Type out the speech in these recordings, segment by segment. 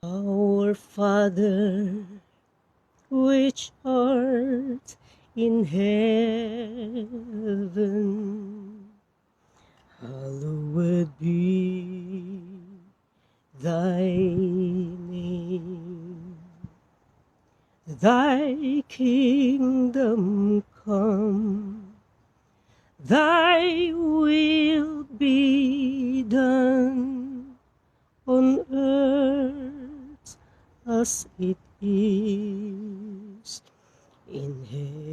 Our Father, which art in heaven, hallowed be thy name. Thy kingdom come, thy will be done on earth as it is in heaven.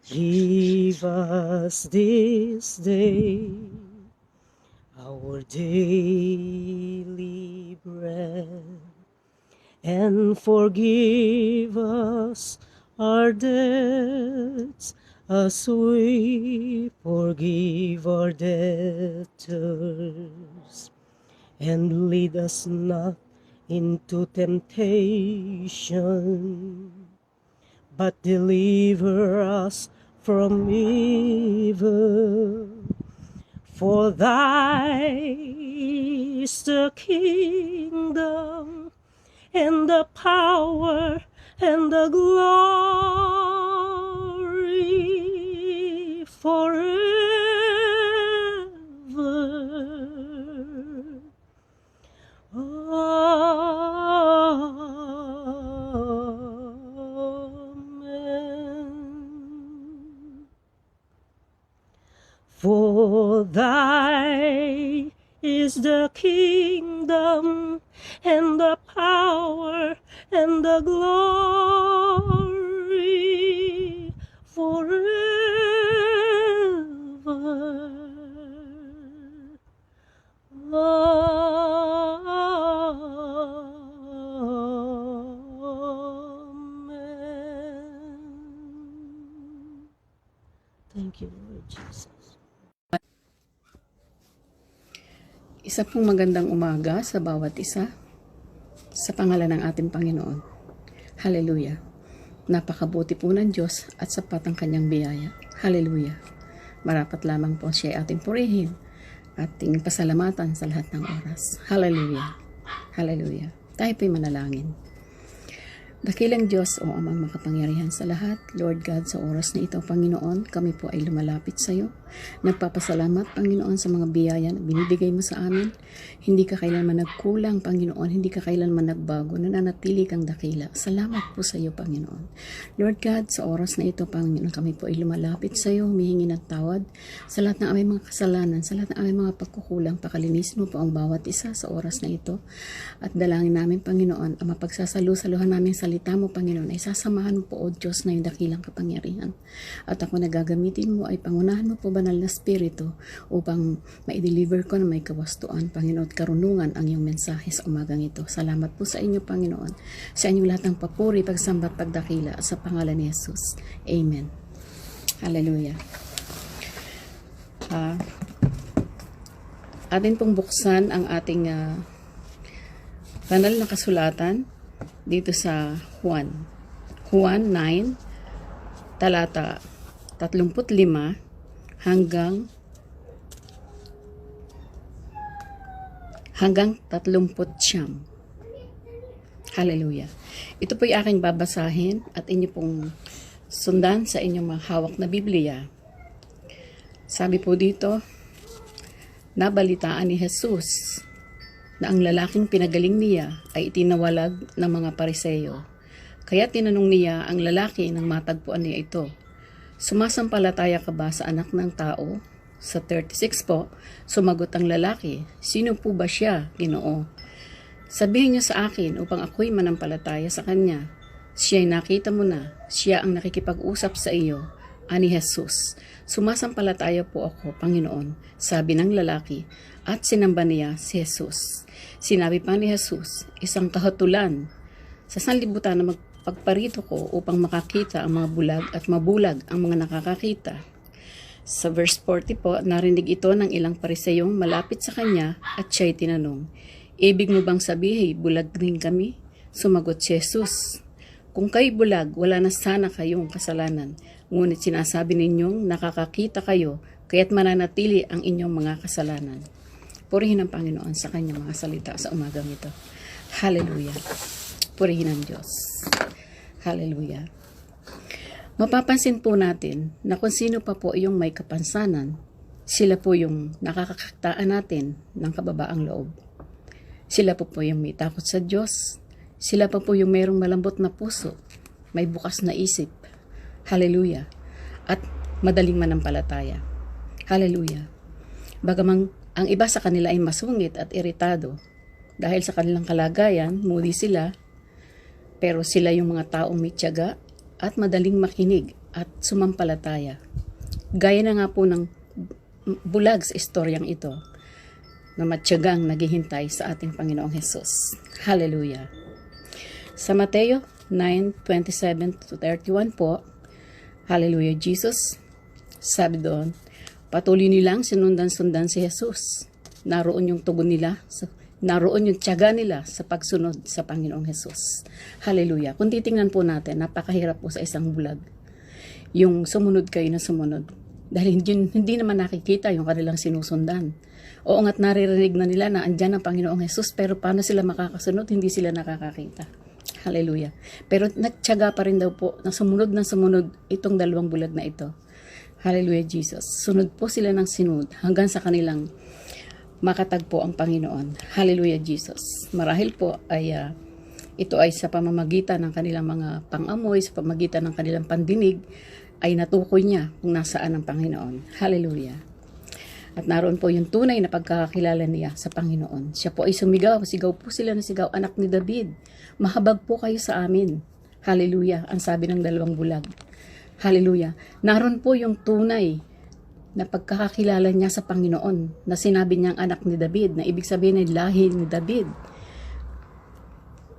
Give us this day our daily bread, and forgive us our debts as we forgive our debtors. And lead us not into temptation, but deliver us from evil. For thy is the kingdom, and the power, and the glory forever. Amen. For thy is the kingdom, and the power, and the glory forever. Amen. Thank you, Lord Jesus. Isa pong magandang umaga sa bawat isa sa pangalan ng ating Panginoon. Hallelujah. Napakabuti po ng Diyos at sapat ang kanyang biyaya. Hallelujah. Marapat lamang po siya ating purihin, ating pasalamatan sa lahat ng oras. Hallelujah. Hallelujah. Tayo po'y manalangin. Dakilang Diyos o Amang makapangyarihan sa lahat, Lord God, sa oras na ito, Panginoon, kami po ay lumalapit sa iyo. Nagpapasalamat, Panginoon, sa mga biyaya na binibigay mo sa amin. Hindi ka kailanman nagkulang, Panginoon. Hindi ka kailanman nagbago. Nananatili kang dakila. Salamat po sa iyo, Panginoon. Lord God, sa oras na ito, Panginoon, kami po ay lumalapit sa iyo, humihingi ng tawad sa lahat ng aming mga kasalanan, sa lahat ng aming mga pagkukulang. Pakalinisin mo po ang bawat isa sa oras na ito. At dalangin namin, Panginoon, ang mapagsasalusaluhan namin salita mo, Panginoon, ay sasamahan mo po, O Diyos, na yung dakilang kapangyarihan. At ako na gagamitin mo ay pangunahan mo po, Banal na Espiritu, upang ma-deliver ko na may kawastuan, Panginoon, at karunungan ang iyong mensahe sa umagang ito. Salamat po sa inyo, Panginoon, sa inyong lahat ng papuri, pagsambat, pagdakila, sa pangalan ni Jesus. Amen. Hallelujah. Atin pong buksan ang ating banal na kasulatan dito sa Juan 9, talata 35 hanggang 39. Hallelujah. Ito po yung aking babasahin at inyo pong sundan sa inyong mga hawak na Biblia. Sabi po dito, nabalitaan ni Jesus na ang lalaking pinagaling niya ay itinawalag ng mga Pariseyo. Kaya tinanong niya ang lalaki nang matagpuan niya ito, sumasampalataya ka ba sa anak ng tao? Sa 36 po, sumagot ang lalaki, sino po ba siya, Ginoo? Sabihin niyo sa akin upang ako'y manampalataya sa kanya. Siya'y nakita mo na, siya ang nakikipag-usap sa iyo, ani Jesus. Sumasampalataya po ako, Panginoon, sabi ng lalaki, at sinamba niya si Jesus. Sinabi pa ni Jesus, isang kahatulan sa sanlibutan na magpagparito ko upang makakita ang mga bulag at mabulag ang mga nakakakita. Sa verse 40 po, narinig ito ng ilang Pariseyong malapit sa kanya at siya'y tinanong, ibig mo bang sabihin, bulag rin kami? Sumagot si Jesus, kung kayo bulag, wala na sana kayong kasalanan. Ngunit sinasabi ninyong nakakakita kayo, kaya't mananatili ang inyong mga kasalanan. Purihin ang Panginoon sa kanyang mga salita sa umagang ito. Hallelujah. Purihin ang Diyos. Hallelujah. Mapapansin po natin na kung sino pa po yung may kapansanan, sila po yung nakakakaktaan natin ng kababaang loob. Sila po yung may takot sa Diyos. Sila pa po yung mayroong malambot na puso, may bukas na isip. Hallelujah. At madaling manampalataya. Hallelujah. Bagamang ang iba sa kanila ay masungit at iritado dahil sa kanilang kalagayan, moody sila, pero sila yung mga taong may tiyaga at madaling makinig at sumampalataya. Gaya na nga po ng bulag sa istoryang ito na matyagang naghihintay sa ating Panginoong Hesus. Hallelujah. Sa Mateo 9:27-31 po, Hallelujah, Jesus, sabi doon, patuloy nilang sinundan-sundan si Jesus. Naroon yung tugon nila, naroon yung tiyaga nila sa pagsunod sa Panginoong Hesus. Hallelujah. Kung titingnan po natin, napakahirap po sa isang bulag. Yung sumunod kayo na sumunod. Dahil hindi naman nakikita yung kanilang sinusundan. Oo nga't naririnig na nila na andyan ang Panginoong Hesus, pero paano sila makakasunod? Hindi sila nakakakita. Hallelujah. Pero nagtiyaga pa rin daw po na sumunod itong dalawang bulag na ito. Hallelujah, Jesus. Sunod po sila ng sinunod hanggang sa kanilang makatagpo ang Panginoon. Hallelujah, Jesus. Marahil po ay ito ay sa pamamagitan ng kanilang mga pang-amoy, sa pamamagitan ng kanilang pandinig, ay natukoy niya kung nasaan ang Panginoon. Hallelujah. At naroon po yung tunay na pagkakakilala niya sa Panginoon. Siya po ay sumigaw, sigaw po sila na sigaw, anak ni David, mahabag po kayo sa amin. Hallelujah, ang sabi ng dalawang bulag. Hallelujah. Naroon po yung tunay na pagkakakilala niya sa Panginoon na sinabi niyang anak ni David, na ibig sabihin ay lahi ni David.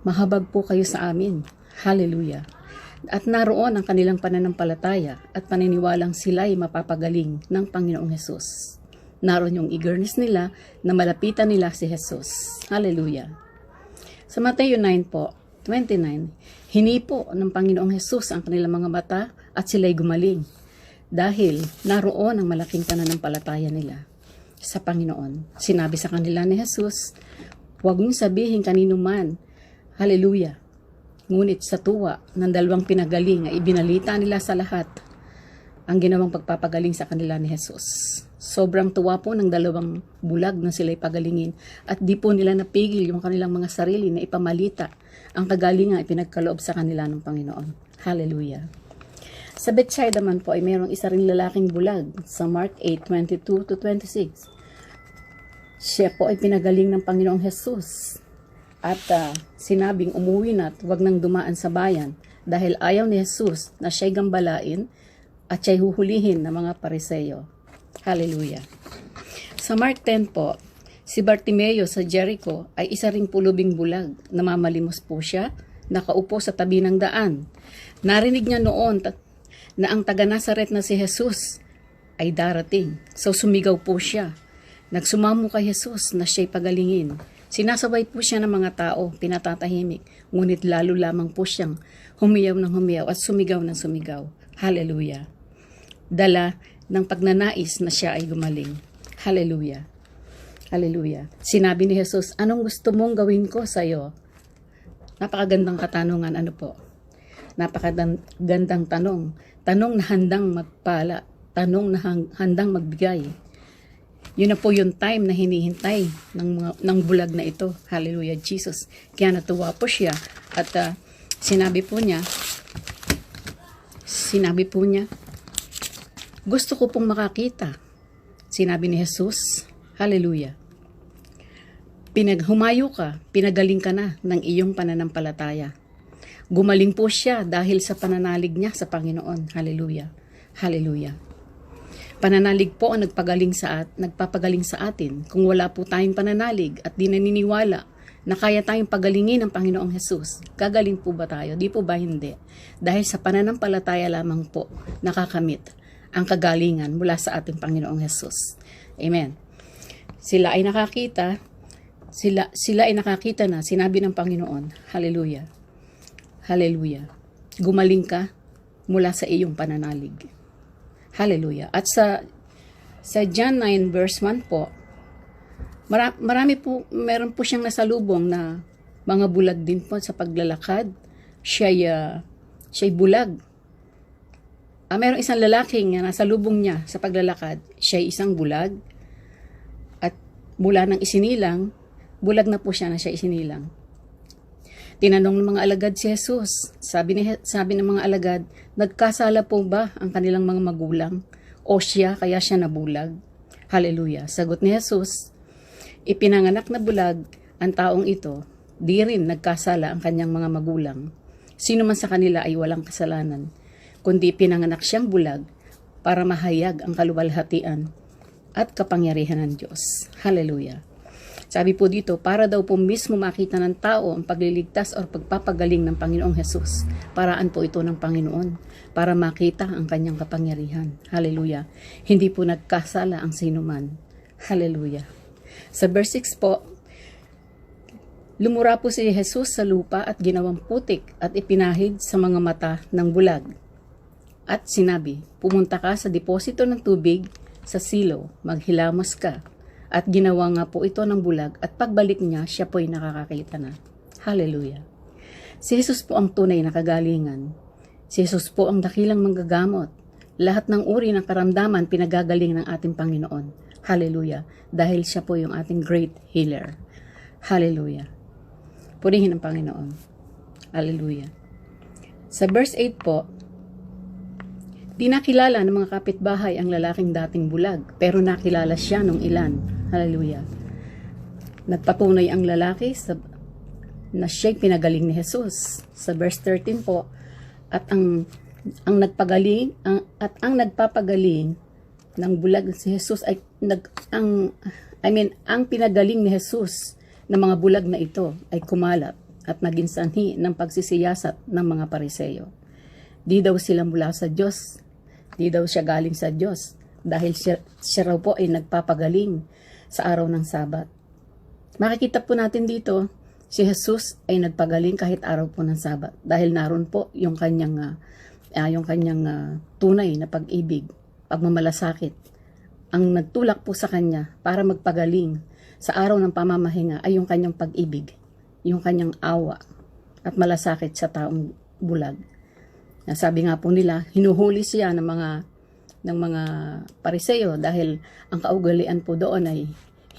Mahabag po kayo sa amin. Hallelujah. At naroon ang kanilang pananampalataya at paniniwalang sila ay mapapagaling ng Panginoong Hesus. Naroon yung eagerness nila na malapitan nila si Hesus. Hallelujah. Sa Mateo 9:29, hinipo ng Panginoong Hesus ang kanilang mga mata at sila'y gumaling. Dahil naroon ang malaking pananampalataya nila sa Panginoon. Sinabi sa kanila ni Hesus, huwag niyong sabihin kanino man, hallelujah. Ngunit sa tuwa ng dalawang pinagaling ay ibinalita nila sa lahat ang ginawang pagpapagaling sa kanila ni Hesus. Sobrang tuwa po ng dalawang bulag na sila'y pagalingin at di po nila napigil yung kanilang mga sarili na ipamalita ang kagalingan ay pinagkaloob sa kanila ng Panginoon. Hallelujah. Sa Bethsaida man po ay mayroong isa ring lalaking bulag sa Mark 8:22-26. Siya po ay pinagaling ng Panginoong Hesus at sinabing umuwi na at huwag nang dumaan sa bayan dahil ayaw ni Hesus na siya'y gambalain at siya'y huhulihin ng mga Pariseyo. Hallelujah. Sa Mark 10 po, si Bartimeo sa Jericho ay isa ring pulubing bulag. Namamalimos po siya, nakaupo sa tabi ng daan. Narinig niya noon na ang taga-Nazaret na si Jesus ay darating. So sumigaw po siya. Nagsumamo kay Jesus na siya'y pagalingin. Sinasabay po siya ng mga tao, pinatatahimik. Ngunit lalo lamang po siyang humiyaw ng humiyaw at sumigaw ng sumigaw. Hallelujah. Dala ng pagnanais na siya ay gumaling. Hallelujah. Hallelujah. Sinabi ni Jesus, anong gusto mong gawin ko sa iyo? Napakagandang katanungan, ano po? Napakagandang tanong. Tanong na handang magpala. Tanong na handang magbigay. Yun na po yung time na hinihintay ng bulag na ito. Hallelujah, Jesus. Kaya natuwa po siya. At sinabi po niya, gusto ko pong makakita. Sinabi ni Jesus, hallelujah. Humayo ka, pinagaling ka na ng iyong pananampalataya. Gumaling po siya dahil sa pananalig niya sa Panginoon. Hallelujah. Hallelujah. Pananalig po ang nagpapagaling sa atin. Kung wala po tayong pananalig at di naniniwala na kaya tayong pagalingin ng Panginoong Hesus, gagaling po ba tayo? Di po ba hindi? Dahil sa pananampalataya lamang po nakakamit ang kagalingan mula sa ating Panginoong Hesus. Amen. Sila ay nakakita na sinabi ng Panginoon, hallelujah. Hallelujah. Gumaling ka mula sa iyong pananalig. Hallelujah. At sa John 9 verse 1 po, Marami po, meron po siyang nasalubong na mga bulag din po sa paglalakad. Siya'y bulag. Merong isang lalaking na nasalubong niya sa paglalakad. Siya'y isang bulag. At mula nang isinilang, bulag na po siya na siya isinilang. Tinanong ng mga alagad si Jesus. Sabi ng mga alagad, nagkasala po ba ang kanilang mga magulang? O siya, kaya siya nabulag? Hallelujah. Sagot ni Jesus, ipinanganak na bulag ang taong ito, di rin nagkasala ang kanyang mga magulang. Sino man sa kanila ay walang kasalanan, kundi pinanganak siyang bulag para mahayag ang kaluwalhatian at kapangyarihan ng Diyos. Hallelujah. Sabi po dito, para daw po mismo makita ng tao ang pagliligtas o pagpapagaling ng Panginoong Jesus. Paraan po ito ng Panginoon para makita ang kanyang kapangyarihan. Hallelujah. Hindi po nagkasala ang sinuman. Hallelujah. Sa verse 6 po, lumura po si Jesus sa lupa at ginawang putik at ipinahid sa mga mata ng bulag. At sinabi, pumunta ka sa deposito ng tubig sa silo, maghilamos ka. At ginawa nga po ito ng bulag at pagbalik niya, siya po'y nakakakita na. Hallelujah. Si Jesus po ang tunay na kagalingan. Si Jesus po ang dakilang manggagamot. Lahat ng uri ng karamdaman pinagagaling ng ating Panginoon. Hallelujah. Dahil siya po yung ating great healer. Hallelujah. Purihin ang Panginoon. Hallelujah. Sa verse 8 po, di nakilala ng mga kapitbahay ang lalaking dating bulag, pero nakilala siya nung ilan. Hallelujah. Nagpatunay ang lalaki na siya'y pinagaling ni Jesus. Sa verse 13 po, at ang nagpapagaling ng bulag si Jesus ay ang pinagaling ni Jesus ng mga bulag na ito ay kumalat at naging sanhi ng pagsisiyasat ng mga Pariseyo. Di daw sila mula sa Diyos. Di daw siya galing sa Diyos dahil siya raw po ay nagpapagaling sa araw ng Sabat. Makikita po natin dito, si Jesus ay nagpagaling kahit araw po ng Sabat dahil naroon po yung kanyang tunay na pag-ibig, pagmamalasakit. Ang nagtulak po sa kanya para magpagaling sa araw ng pamamahinga ay yung kanyang pag-ibig, yung kanyang awa at malasakit sa taong bulag. Sabi nga po nila, hinuhuli siya ng mga Pariseo dahil ang kaugalian po doon ay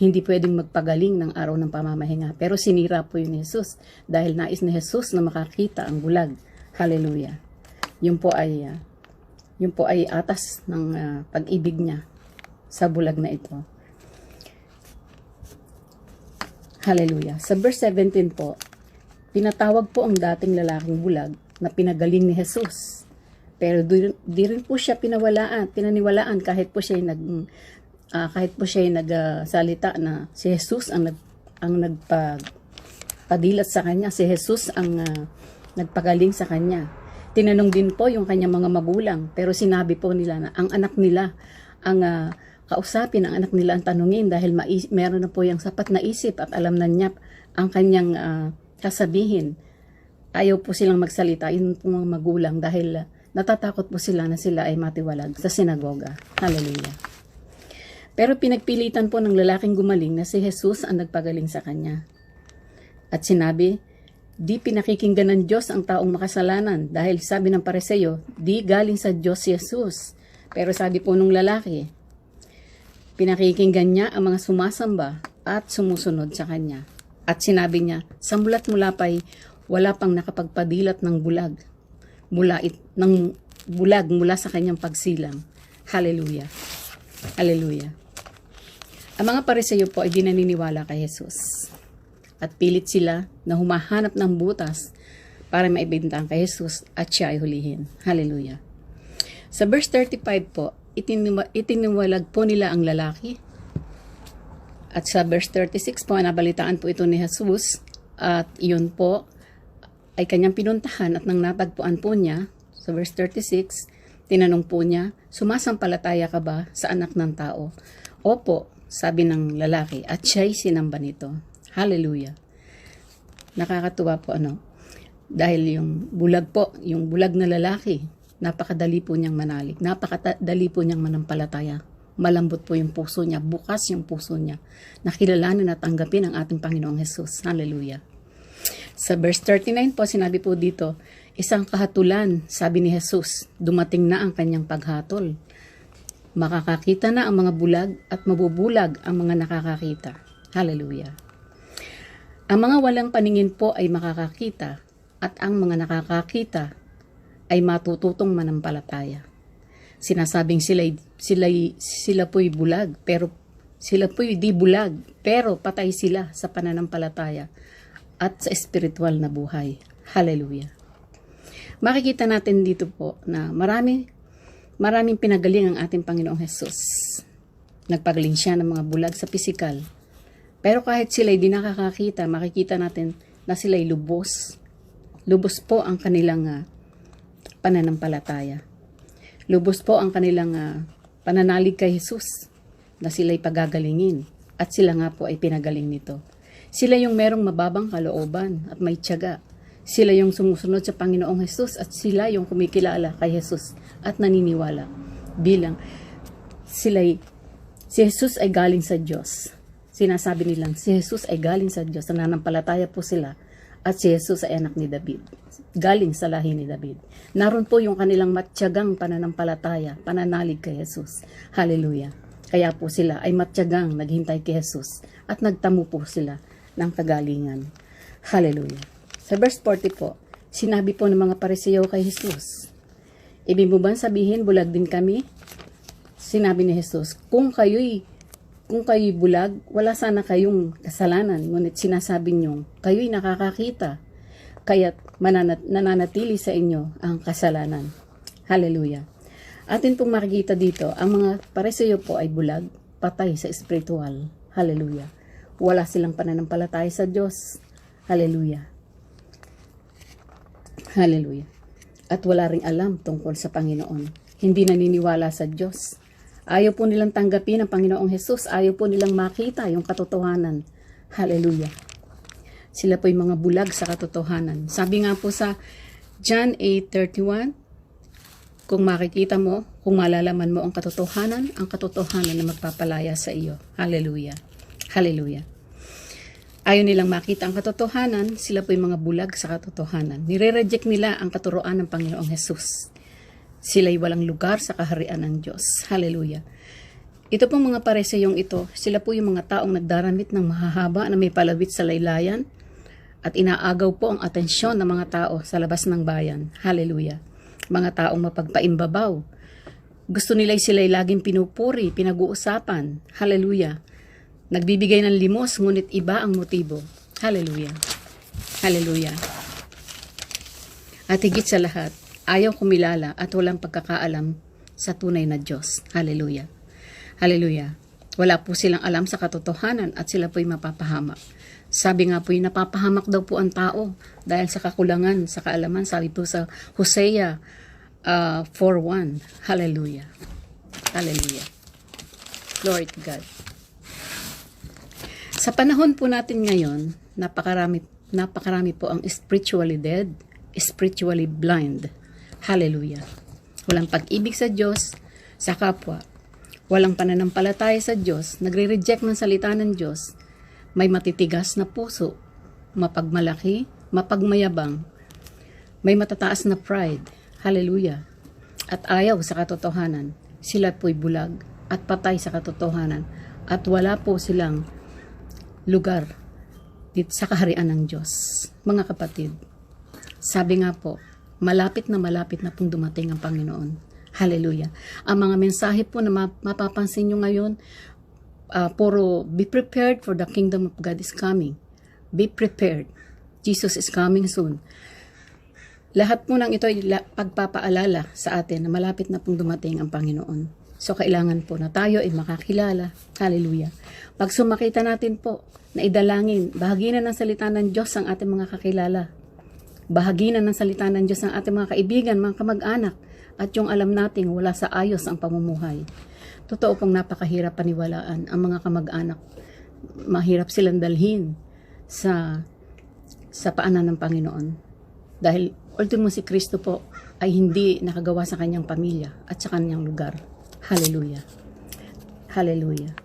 hindi pwedeng magpagaling ng araw ng pamamahinga. Pero sinira po yun ni Jesus dahil nais ni Jesus na makakita ang bulag. Hallelujah. Yun po ay atas ng pag-ibig niya sa bulag na ito. Hallelujah. Sa verse 17 po, pinatawag po ang dating lalaking bulag na pinagaling ni Jesus. Pero di rin po siya pinaniwalaan kahit po siya nagsalita na si Jesus ang nagpadilat sa kanya, si Jesus ang nagpagaling sa kanya. Tinanong din po yung kanyang mga magulang, pero sinabi po nila na ang anak nila ang kausapin, ang anak nila ang tanungin dahil meron na po yung sapat na isip at alam na niya ang kanyang sasabihin. Ayaw po silang magsalita, yun po mga magulang dahil natatakot po sila na sila ay matiwalag sa sinagoga. Hallelujah. Pero pinagpilitan po ng lalaking gumaling na si Jesus ang nagpagaling sa kanya. At sinabi, di pinakikinggan ng Diyos ang taong makasalanan dahil sabi ng Pariseo, di galing sa Diyos si Jesus. Pero sabi po nung lalaki, pinakikinggan niya ang mga sumasamba at sumusunod sa kanya. At sinabi niya, sa mulat mula pa'y wala pang nakapagpadilat ng bulag mula sa kanyang pagsilang. Hallelujah. Hallelujah. Ang mga Pariseo po ay di naniniwala kay Jesus. At pilit sila na humahanap ng butas para maibintahan kay Jesus at siya ay hulihin. Hallelujah. Sa verse 35 po, itiniwalag po nila ang lalaki. At sa verse 36 po, nabalitaan po ito ni Jesus. At iyon po ay kanyang pinuntahan at nang natagpuan po niya, sa verse 36, tinanong po niya, sumasampalataya ka ba sa anak ng tao? Opo, sabi ng lalaki, at siya'y sinamba nito. Hallelujah. Nakakatuwa po dahil yung bulag na lalaki, napakadali po niyang manalig, napakadali po niyang manampalataya Malambot po yung puso niya, bukas yung puso niya. Nakilalanin at tanggapin ang ating Panginoong Jesus. Hallelujah. Sa verse 39 po, sinabi po dito, isang kahatulan, sabi ni Jesus, dumating na ang kanyang paghatol. Makakakita na ang mga bulag at mabubulag ang mga nakakakita. Hallelujah. Ang mga walang paningin po ay makakakita at ang mga nakakakita ay matututong manampalataya. Sinasabing sila po'y bulag, pero sila po'y di bulag, pero patay sila sa pananampalataya at sa espiritual na buhay. Hallelujah. Makikita natin dito po na maraming pinagaling ang ating Panginoong Jesus. Nagpagaling siya ng mga bulag sa pisikal. Pero kahit sila'y di nakakakita, makikita natin na sila'y lubos. Lubos po ang kanilang pananampalataya. Lubos po ang kanilang pananalig kay Jesus na sila'y pagagalingin at sila nga po ay pinagaling nito. Sila yung merong mababang kalooban at may tiyaga. Sila yung sumusunod sa Panginoong Jesus at sila yung kumikilala kay Jesus at naniniwala bilang si Jesus ay galing sa Diyos. Sinasabi nilang si Jesus ay galing sa Diyos. Nananampalataya po sila at si Jesus ay anak ni David. Galing sa lahi ni David. Naroon po yung kanilang matyagang pananampalataya, pananalig kay Jesus. Hallelujah. Kaya po sila ay matyagang naghintay kay Jesus at nagtamo po sila ng kagalingan. Hallelujah. Sa verse 40 po, sinabi po ng mga Pariseo kay Jesus, ibig mo ba sabihin bulag din kami? Sinabi ni Jesus, kung kayo'y bulag, wala sana kayong kasalanan, ngunit sinasabi niyong kayo'y nakakakita, kaya't nananatili sa inyo ang kasalanan. Hallelujah. Atin pong makikita dito, ang mga Pariseo po ay bulag, patay sa espiritual. Hallelujah. Wala silang pananampalataya sa Diyos. Hallelujah. Hallelujah. At wala ring alam tungkol sa Panginoon. Hindi naniniwala sa Diyos. Ayaw po nilang tanggapin ang Panginoong Jesus. Ayaw po nilang makita yung katotohanan. Hallelujah. Sila po yung mga bulag sa katotohanan. Sabi nga po sa John 8:31, kung makikita mo, kung malalaman mo ang katotohanan na magpapalaya sa iyo. Hallelujah. Hallelujah. Ayaw nilang makita ang katotohanan, sila po yung mga bulag sa katotohanan. Nire-reject nila ang katuroan ng Panginoong Jesus. Sila'y walang lugar sa kaharian ng Diyos. Hallelujah. Ito pong mga Pariseyong ito, sila po yung mga taong nagdaramit ng mahahaba na may palawit sa laylayan at inaagaw po ang atensyon ng mga tao sa labas ng bayan. Hallelujah. Mga taong mapagpaimbabaw. Gusto nila'y sila'y laging pinupuri, pinag-uusapan. Hallelujah. Nagbibigay ng limos, ngunit iba ang motibo. Hallelujah. Hallelujah. At higit sa lahat, ayaw kumilala at walang pagkakaalam sa tunay na Diyos. Hallelujah. Hallelujah. Wala po silang alam sa katotohanan at sila po'y mapapahamak. Sabi nga po'y napapahamak daw po ang tao dahil sa kakulangan, sa kaalaman. Sabi po sa Hosea 4:1. Hallelujah. Hallelujah. Glory to God. Sa panahon po natin ngayon, napakarami po ang spiritually dead, spiritually blind. Hallelujah. Walang pag-ibig sa Diyos, sa kapwa. Walang pananampalataya sa Diyos, nagre-reject ng salita ng Diyos. May matitigas na puso, mapagmalaki, mapagmayabang. May matataas na pride. Hallelujah. At ayaw sa katotohanan. Sila po'y bulag at patay sa katotohanan. At wala po silang lugar dito sa kaharian ng Diyos. Mga kapatid, sabi nga po, malapit na pong dumating ang Panginoon. Hallelujah. Ang mga mensahe po na mapapansin nyo ngayon, puro be prepared for the kingdom of God is coming. Be prepared. Jesus is coming soon. Lahat po ng ito ay pagpapaalala sa atin na malapit na pong dumating ang Panginoon. So, kailangan po na tayo ay makakilala. Hallelujah. Pag sumakita natin po na idalangin, bahagi na ng salita ng Diyos ang ating mga kakilala. Bahagi na ng salita ng Diyos ang ating mga kaibigan, mga kamag-anak. At yung alam nating wala sa ayos ang pamumuhay. Totoo pong napakahirap paniwalaan ang mga kamag-anak. Mahirap silang dalhin sa paanan ng Panginoon. Dahil ultimo si Kristo po ay hindi nakagawa sa kanyang pamilya at sa kanyang lugar. Hallelujah. Hallelujah.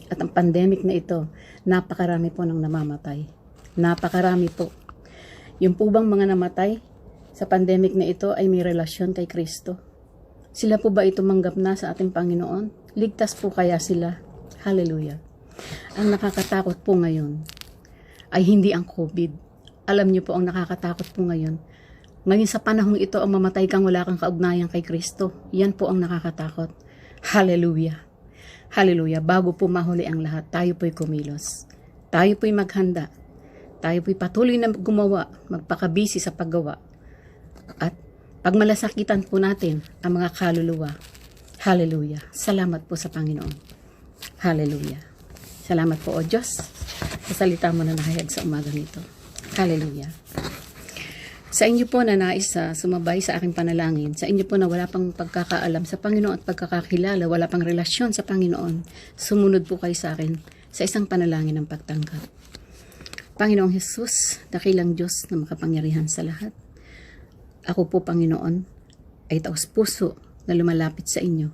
At ang pandemic na ito, napakarami po ng namamatay. Napakarami po. Yung po bang mga namatay sa pandemic na ito ay may relasyon kay Kristo? Sila po ba ito manggap na sa ating Panginoon? Ligtas po kaya sila? Hallelujah. Ang nakakatakot po ngayon ay hindi ang COVID. Alam niyo po ang nakakatakot po ngayon. Ngayon sa panahong ito, ang mamatay kang wala kang kaugnayan kay Kristo. Yan po ang nakakatakot. Hallelujah. Hallelujah. Bago po mahuli ang lahat, tayo po'y kumilos. Tayo po'y maghanda. Tayo po'y patuloy na gumawa, magpakabisi sa paggawa. At pagmalasakitan po natin ang mga kaluluwa. Hallelujah. Salamat po sa Panginoon. Hallelujah. Salamat po, O Diyos, sa salita mo na nahayag sa umaga nito. Hallelujah. Sa inyo po na nais sumabay sa aking panalangin, sa inyo po na wala pang pagkakaalam sa Panginoon at pagkakakilala, wala pang relasyon sa Panginoon, sumunod po kayo sa akin sa isang panalangin ng pagtanggap. Panginoong Jesus, dakilang Diyos na makapangyarihan sa lahat. Ako po, Panginoon, ay taos puso na lumalapit sa inyo.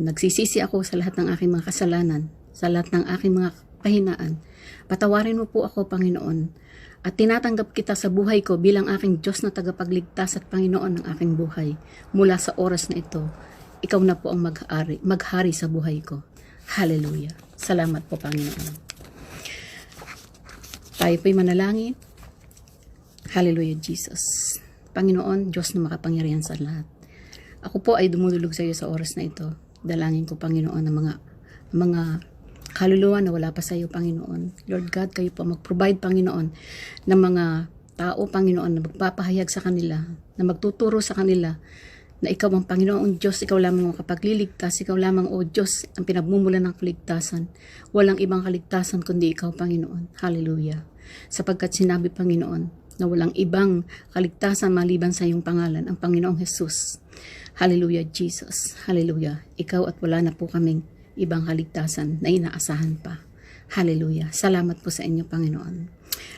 Nagsisisi ako sa lahat ng aking mga kasalanan, sa lahat ng aking mga kahinaan. Patawarin mo po ako, Panginoon, at tinatanggap kita sa buhay ko bilang aking Diyos na tagapagligtas at Panginoon ng aking buhay. Mula sa oras na ito, ikaw na po ang maghari sa buhay ko. Hallelujah. Salamat po, Panginoon. Tayo po'y manalangin. Hallelujah, Jesus. Panginoon, Diyos na makapangyarihan sa lahat. Ako po ay dumudulog sa iyo sa oras na ito. Dalangin ko, Panginoon, ng mga kaluluwa na wala pa sa iyo, Panginoon. Lord God, kayo po mag-provide, Panginoon, ng mga tao, Panginoon, na magpapahayag sa kanila, na magtuturo sa kanila, na ikaw ang Panginoon Diyos, ikaw lamang ang kapagliligtas, ikaw lamang, O Diyos, ang pinagmumulan ng kaligtasan. Walang ibang kaligtasan kundi ikaw, Panginoon. Hallelujah. Sapagkat sinabi, Panginoon, na walang ibang kaligtasan maliban sa iyong pangalan, ang Panginoong Jesus. Hallelujah, Jesus. Hallelujah. Ikaw at wala na po kaming ibang kaligtasan na inaasahan pa. Hallelujah. Salamat po sa inyo, Panginoon.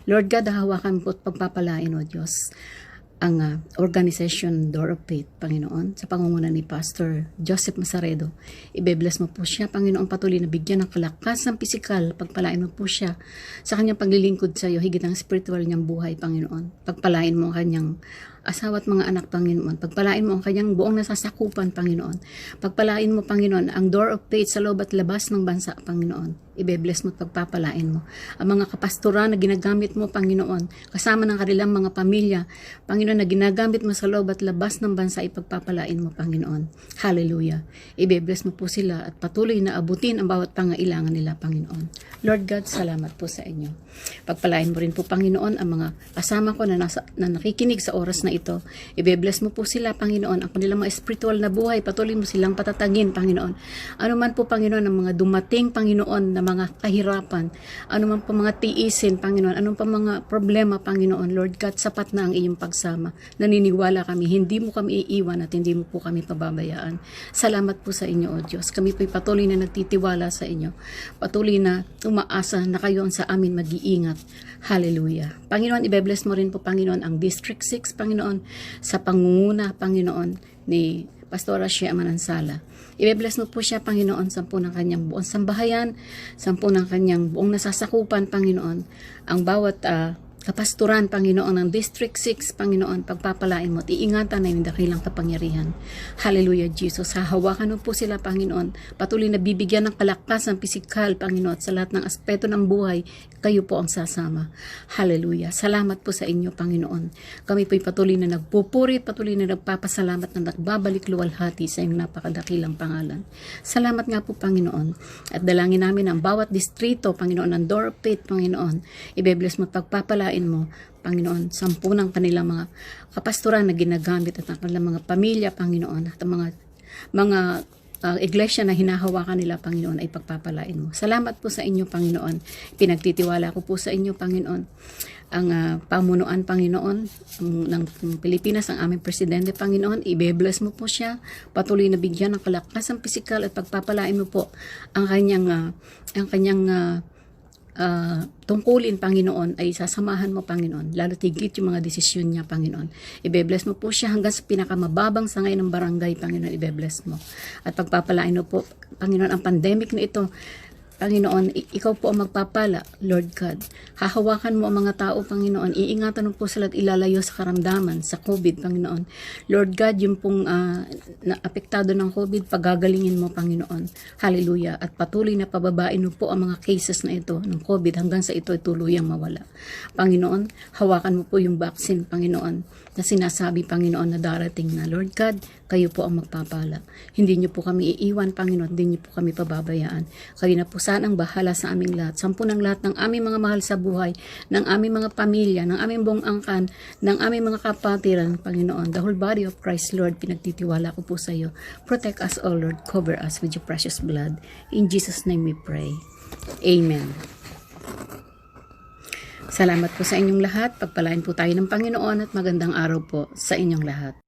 Lord God, hawakan po at pagpapalain, O Diyos, ang organization Door of Faith, Panginoon, sa pangunguna ni Pastor Joseph Masaredo. Ibe-bless mo po siya, Panginoon, patuloy na bigyan ng kalakasan pisikal. Pagpalain mo po siya sa kanyang paglilingkod sa iyo, higit ang spiritual niyang buhay, Panginoon. Pagpalain mo ang kanyang asawa at mga anak, Panginoon. Pagpalain mo ang kanyang buong nasasakupan, Panginoon. Pagpalain mo, Panginoon, ang Door of Faith sa loob at labas ng bansa, Panginoon. Ibe-bless mo at pagpapalain mo ang mga kapastoran na ginagamit mo, Panginoon, kasama ng kanilang mga pamilya, Panginoon, na ginagamit mo sa loob at labas ng bansa, ipagpapalain mo, Panginoon. Hallelujah. Ibe-bless mo po sila at patuloy na abutin ang bawat pangailangan nila, Panginoon. Lord God, salamat po sa inyo. Pagpalain mo rin po, Panginoon, ang mga kasama ko na nakikinig sa oras na ito. Ibe-bless mo po sila, Panginoon, ang kanilang mga spiritual na buhay. Patuloy mo silang patatagin, Panginoon. Ano man po, Panginoon, ang mga dumating, Panginoon, na mga kahirapan, ano man po mga tiisin, Panginoon, anong pa mga problema, Panginoon, Lord God, sapat na ang iyong pagsama. Naniniwala kami, hindi mo kami iiwan at hindi mo po kami pababayaan. Salamat po sa inyo, O Diyos. Kami po'y patuloy na nagtitiwala sa inyo. Patuloy na umaasa na kayo ang sa amin mag-iingat. Hallelujah. Panginoon, ibe-bless mo rin po, Panginoon, ang District 6, Panginoon, sa pangunguna, Panginoon, ni Pastora Shea Manansala. I-bless mo po siya, Panginoon, sa po ng kanyang buong sambahayan, sa po ng kanyang buong nasasakupan, Panginoon, ang bawat kapasturan, Panginoon, ng District 6, Panginoon, pagpapalain mo at iingatan na yung dakilang kapangyarihan. Hallelujah, Jesus. Hahawakan mo po sila, Panginoon. Patuloy na bibigyan ng kalakasan pisikal, Panginoon, sa lahat ng aspeto ng buhay, kayo po ang sasama. Hallelujah. Salamat po sa inyo, Panginoon. Kami po'y patuloy na nagpupuri, patuloy na nagpapasalamat na nagbabalik luwalhati sa iyong napakadakilang pangalan. Salamat nga po, Panginoon. At dalangin namin ang bawat distrito, Panginoon, ng Door of Faith, Panginoon. Ibe-bless mo at pagpapalain mo, Panginoon, 10 ng kanilang mga kapastoran na ginagamit at ang kanilang mga pamilya, Panginoon, at ang mga iglesia na hinahawakan nila, Panginoon, ay pagpapalain mo. Salamat po sa inyo, Panginoon. Pinagtitiwala ko po sa inyo, Panginoon, ang pamunuan, Panginoon, ng Pilipinas, ang aming presidente, Panginoon. Ibe-bless mo po siya. Patuloy na bigyan ng kalakasan pisikal at pagpapalain mo po ang kanyang tungkulin, Panginoon, ay sasamahan mo, Panginoon. Lalo tigit yung mga desisyon niya, Panginoon. Ibe-bless mo po siya hanggang sa pinakamababang sangay ng barangay, Panginoon. Ibe-bless mo. At pagpapalain mo po, Panginoon, ang pandemic na ito, Panginoon, ikaw po ang magpapala, Lord God. Hahawakan mo ang mga tao, Panginoon. Iingatan mo po sila at ilalayo sa karamdaman, sa COVID, Panginoon. Lord God, yung pong naapektado ng COVID, pagagalingin mo, Panginoon. Hallelujah. At patuloy na pababain mo po ang mga cases na ito ng COVID hanggang sa ito ay tuluyang mawala. Panginoon, hawakan mo po yung vaccine, Panginoon, na sinasabi, Panginoon, na darating na. Lord God, kayo po ang magpapala. Hindi niyo po kami iiwan, Panginoon. Hindi niyo po kami pababayaan. Kayo na po saan ang bahala sa aming lahat. Sampu ng lahat ng aming mga mahal sa buhay, ng aming mga pamilya, ng aming buong angkan, ng aming mga kapatiran, Panginoon. The whole body of Christ, Lord, pinagtitiwala ko po sa iyo. Protect us, O Lord. Cover us with your precious blood. In Jesus' name we pray. Amen. Salamat po sa inyong lahat. Pagpalain po tayo ng Panginoon at magandang araw po sa inyong lahat.